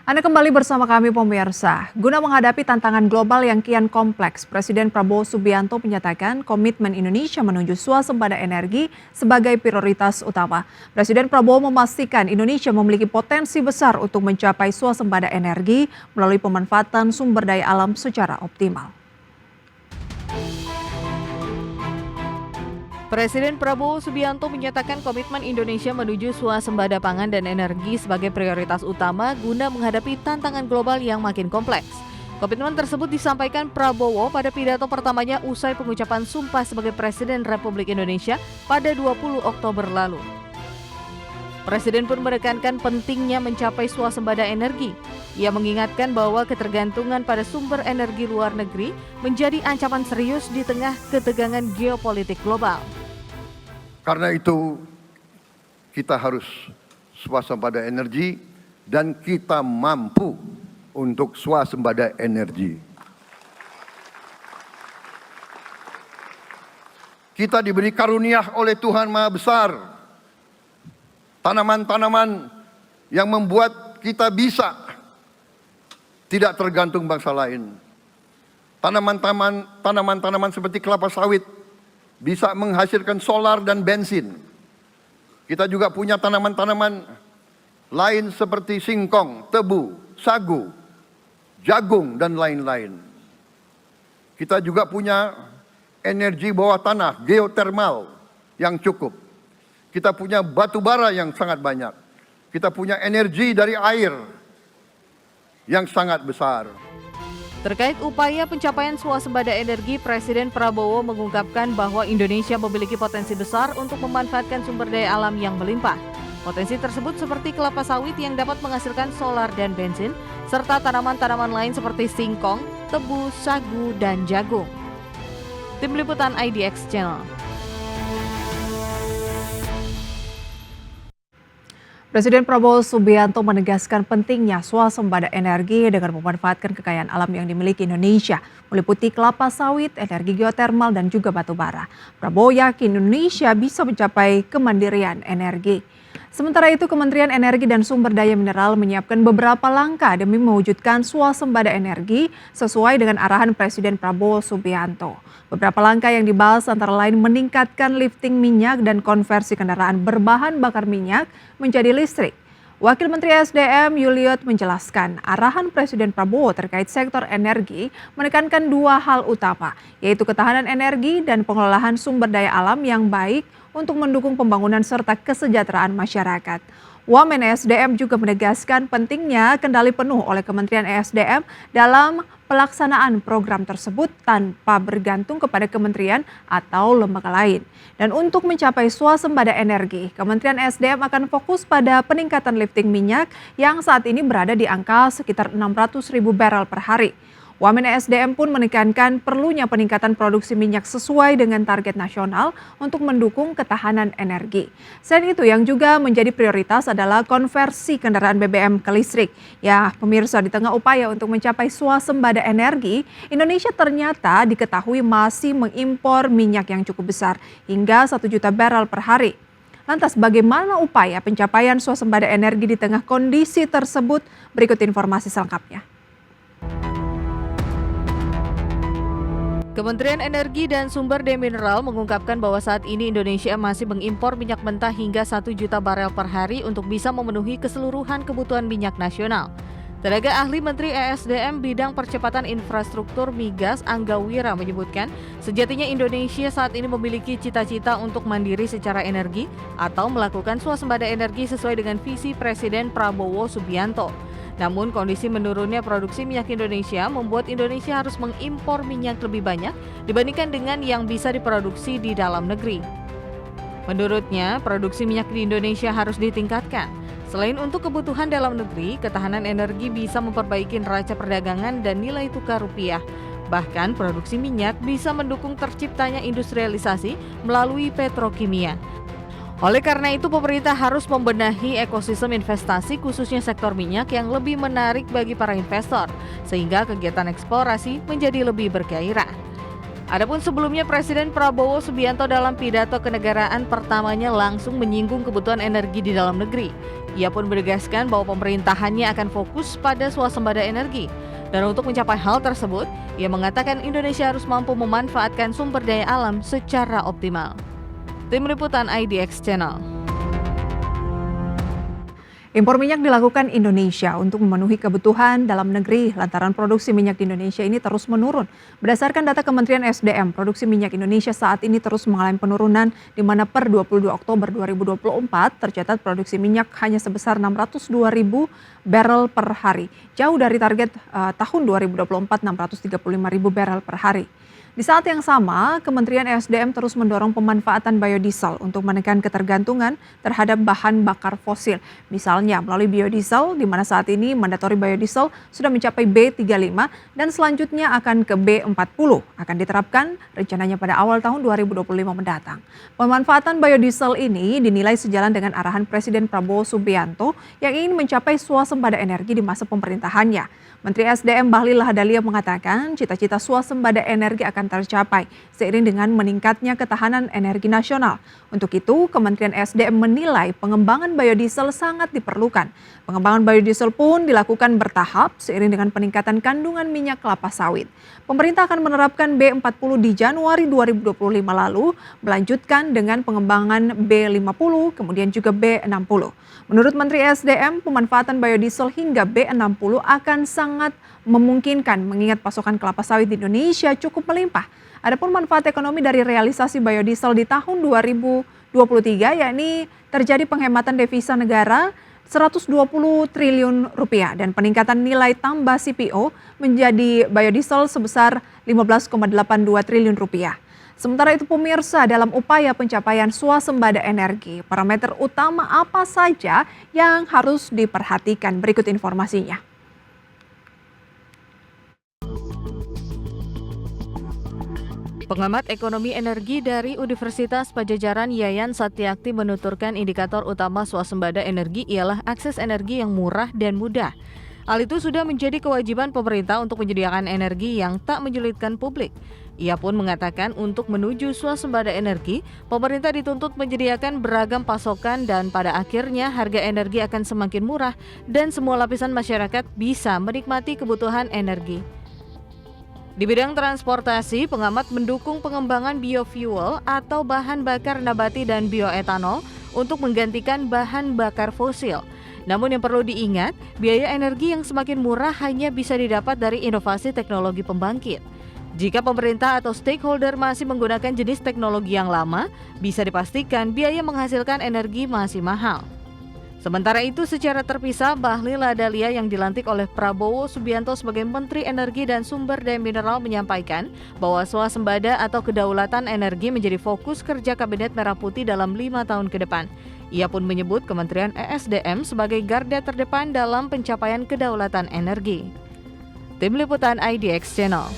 Anda kembali bersama kami pemirsa. Guna menghadapi tantangan global yang kian kompleks, Presiden Prabowo Subianto menyatakan komitmen Indonesia menuju swasembada energi sebagai prioritas utama. Presiden Prabowo memastikan Indonesia memiliki potensi besar untuk mencapai swasembada energi melalui pemanfaatan sumber daya alam secara optimal. Presiden Prabowo Subianto menyatakan komitmen Indonesia menuju swasembada pangan dan energi sebagai prioritas utama guna menghadapi tantangan global yang makin kompleks. Komitmen tersebut disampaikan Prabowo pada pidato pertamanya usai pengucapan sumpah sebagai Presiden Republik Indonesia pada 20 Oktober lalu. Presiden pun menekankan pentingnya mencapai swasembada energi. Ia mengingatkan bahwa ketergantungan pada sumber energi luar negeri menjadi ancaman serius di tengah ketegangan geopolitik global. Karena itu kita harus swasembada energi dan kita mampu untuk swasembada energi. Kita diberi karunia oleh Tuhan Maha Besar. Tanaman-tanaman yang membuat kita bisa tidak tergantung bangsa lain. Tanaman-tanaman seperti kelapa sawit bisa menghasilkan solar dan bensin. Kita juga punya tanaman-tanaman lain seperti singkong, tebu, sagu, jagung, dan lain-lain. Kita juga punya energi bawah tanah, geotermal yang cukup. Kita punya batu bara yang sangat banyak. Kita punya energi dari air yang sangat besar. Terkait upaya pencapaian swasembada energi, Presiden Prabowo mengungkapkan bahwa Indonesia memiliki potensi besar untuk memanfaatkan sumber daya alam yang melimpah. Potensi tersebut seperti kelapa sawit yang dapat menghasilkan solar dan bensin, serta tanaman-tanaman lain seperti singkong, tebu, sagu, dan jagung. Tim Liputan IDX Channel. Presiden Prabowo Subianto menegaskan pentingnya swasembada energi dengan memanfaatkan kekayaan alam yang dimiliki Indonesia, meliputi kelapa sawit, energi geotermal, dan juga batu bara. Prabowo yakin Indonesia bisa mencapai kemandirian energi. Sementara itu, Kementerian Energi dan Sumber Daya Mineral menyiapkan beberapa langkah demi mewujudkan swasembada energi sesuai dengan arahan Presiden Prabowo Subianto. Beberapa langkah yang dibahas antara lain meningkatkan lifting minyak dan konversi kendaraan berbahan bakar minyak menjadi listrik. Wakil Menteri SDM Yuliot menjelaskan arahan Presiden Prabowo terkait sektor energi menekankan dua hal utama, yaitu ketahanan energi dan pengelolaan sumber daya alam yang baik untuk mendukung pembangunan serta kesejahteraan masyarakat. Wamen ESDM juga menegaskan pentingnya kendali penuh oleh Kementerian ESDM dalam pelaksanaan program tersebut tanpa bergantung kepada kementerian atau lembaga lain. Dan untuk mencapai swasembada energi, Kementerian ESDM akan fokus pada peningkatan lifting minyak yang saat ini berada di angka sekitar 600.000 barel per hari. Wamen ESDM pun menekankan perlunya peningkatan produksi minyak sesuai dengan target nasional untuk mendukung ketahanan energi. Selain itu, yang juga menjadi prioritas adalah konversi kendaraan BBM ke listrik. Ya, pemirsa, di tengah upaya untuk mencapai swasembada energi, Indonesia ternyata diketahui masih mengimpor minyak yang cukup besar, hingga 1 juta barel per hari. Lantas bagaimana upaya pencapaian swasembada energi di tengah kondisi tersebut? Berikut informasi selengkapnya. Kementerian Energi dan Sumber Daya Mineral mengungkapkan bahwa saat ini Indonesia masih mengimpor minyak mentah hingga 1 juta barel per hari untuk bisa memenuhi keseluruhan kebutuhan minyak nasional. Tenaga ahli Menteri ESDM bidang percepatan infrastruktur migas Angga Wira menyebutkan, sejatinya Indonesia saat ini memiliki cita-cita untuk mandiri secara energi atau melakukan swasembada energi sesuai dengan visi Presiden Prabowo Subianto. Namun kondisi menurunnya produksi minyak Indonesia membuat Indonesia harus mengimpor minyak lebih banyak dibandingkan dengan yang bisa diproduksi di dalam negeri. Menurutnya, produksi minyak di Indonesia harus ditingkatkan. Selain untuk kebutuhan dalam negeri, ketahanan energi bisa memperbaiki neraca perdagangan dan nilai tukar rupiah. Bahkan produksi minyak bisa mendukung terciptanya industrialisasi melalui petrokimia. Oleh karena itu, pemerintah harus membenahi ekosistem investasi khususnya sektor minyak yang lebih menarik bagi para investor, sehingga kegiatan eksplorasi menjadi lebih bergairah. Adapun sebelumnya Presiden Prabowo Subianto dalam pidato kenegaraan pertamanya langsung menyinggung kebutuhan energi di dalam negeri. Ia pun menegaskan bahwa pemerintahannya akan fokus pada swasembada energi. Dan untuk mencapai hal tersebut, ia mengatakan Indonesia harus mampu memanfaatkan sumber daya alam secara optimal. Tim Liputan IDX Channel. Impor minyak dilakukan Indonesia untuk memenuhi kebutuhan dalam negeri lantaran produksi minyak di Indonesia ini terus menurun. Berdasarkan data Kementerian SDM, produksi minyak Indonesia saat ini terus mengalami penurunan di mana per 22 Oktober 2024 tercatat produksi minyak hanya sebesar 602.000 barrel per hari. Jauh dari target tahun 2024 635.000 barrel per hari. Di saat yang sama, Kementerian SDM terus mendorong pemanfaatan biodiesel untuk menekan ketergantungan terhadap bahan bakar fosil. Misalnya melalui biodiesel, di mana saat ini mandatori biodiesel sudah mencapai B35 dan selanjutnya akan ke B40. Akan diterapkan rencananya pada awal tahun 2025 mendatang. Pemanfaatan biodiesel ini dinilai sejalan dengan arahan Presiden Prabowo Subianto yang ingin mencapai swasembada energi di masa pemerintahannya. Menteri SDM Bahlil Lahadalia mengatakan cita-cita swasembada energi akan tercapai seiring dengan meningkatnya ketahanan energi nasional. Untuk itu, Kementerian SDM menilai pengembangan biodiesel sangat diperlukan. Pengembangan biodiesel pun dilakukan bertahap seiring dengan peningkatan kandungan minyak kelapa sawit. Pemerintah akan menerapkan B40 di Januari 2025 lalu, melanjutkan dengan pengembangan B50, kemudian juga B60. Menurut Menteri SDM, pemanfaatan biodiesel hingga B60 akan sangat memungkinkan mengingat pasokan kelapa sawit di Indonesia cukup melimpah. Adapun manfaat ekonomi dari realisasi biodiesel di tahun 2023 yakni terjadi penghematan devisa negara 120 triliun rupiah dan peningkatan nilai tambah CPO menjadi biodiesel sebesar 15,82 triliun rupiah. Sementara itu pemirsa, dalam upaya pencapaian swasembada energi, parameter utama apa saja yang harus diperhatikan? Berikut informasinya. Pengamat ekonomi energi dari Universitas Padjadjaran Yayan Satyakti menuturkan indikator utama swasembada energi ialah akses energi yang murah dan mudah. Hal itu sudah menjadi kewajiban pemerintah untuk menyediakan energi yang tak menyulitkan publik. Ia pun mengatakan untuk menuju swasembada energi, pemerintah dituntut menyediakan beragam pasokan dan pada akhirnya harga energi akan semakin murah dan semua lapisan masyarakat bisa menikmati kebutuhan energi. Di bidang transportasi, pengamat mendukung pengembangan biofuel atau bahan bakar nabati dan bioetanol untuk menggantikan bahan bakar fosil. Namun yang perlu diingat, biaya energi yang semakin murah hanya bisa didapat dari inovasi teknologi pembangkit. Jika pemerintah atau stakeholder masih menggunakan jenis teknologi yang lama, bisa dipastikan biaya menghasilkan energi masih mahal. Sementara itu, secara terpisah, Bahlil Lahadalia yang dilantik oleh Prabowo Subianto sebagai Menteri Energi dan Sumber Daya Mineral menyampaikan bahwa swasembada atau kedaulatan energi menjadi fokus kerja Kabinet Merah Putih dalam 5 tahun ke depan. Ia pun menyebut Kementerian ESDM sebagai garda terdepan dalam pencapaian kedaulatan energi. Tim Liputan IDX Channel.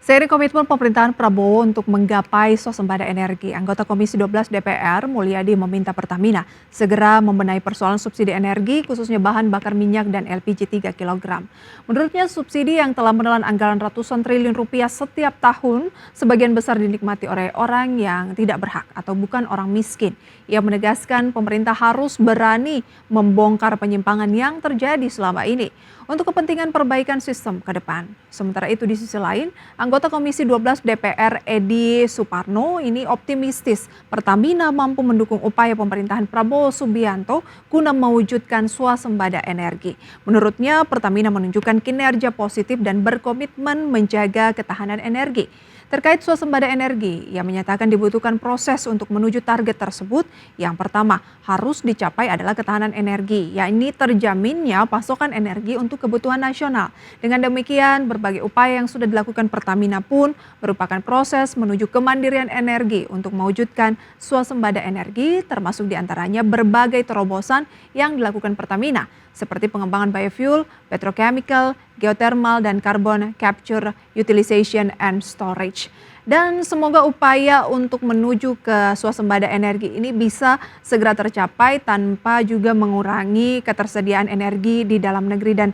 Seiring komitmen pemerintahan Prabowo untuk menggapai swasembada energi, anggota Komisi 12 DPR Mulyadi meminta Pertamina segera membenahi persoalan subsidi energi khususnya bahan bakar minyak dan LPG 3 kg. Menurutnya subsidi yang telah menelan anggaran ratusan triliun rupiah setiap tahun sebagian besar dinikmati oleh orang yang tidak berhak atau bukan orang miskin. Ia menegaskan pemerintah harus berani membongkar penyimpangan yang terjadi selama ini untuk kepentingan perbaikan sistem ke depan. Sementara itu di sisi lain, anggota Komisi 12 DPR Edi Suparno ini optimistis Pertamina mampu mendukung upaya pemerintahan Prabowo Subianto guna mewujudkan swasembada energi. Menurutnya, Pertamina menunjukkan kinerja positif dan berkomitmen menjaga ketahanan energi. Terkait swasembada energi, ia menyatakan dibutuhkan proses untuk menuju target tersebut. Yang pertama, harus dicapai adalah ketahanan energi, yakni terjaminnya pasokan energi untuk kebutuhan nasional. Dengan demikian, berbagai upaya yang sudah dilakukan Pertamina pun merupakan proses menuju kemandirian energi untuk mewujudkan swasembada energi, termasuk diantaranya berbagai terobosan yang dilakukan Pertamina, seperti pengembangan biofuel, petrochemical, geothermal, dan carbon capture, utilization, and storage. Dan semoga upaya untuk menuju ke swasembada energi ini bisa segera tercapai tanpa juga mengurangi ketersediaan energi di dalam negeri dan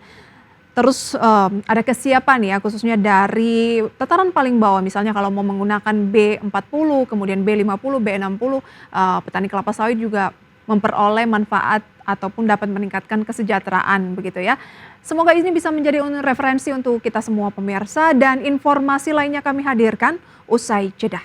terus ada kesiapan ya khususnya dari tataran paling bawah, misalnya kalau mau menggunakan B40, kemudian B50, B60, petani kelapa sawit juga memperoleh manfaat ataupun dapat meningkatkan kesejahteraan begitu ya. Semoga ini bisa menjadi referensi untuk kita semua pemirsa dan informasi lainnya kami hadirkan usai jeda.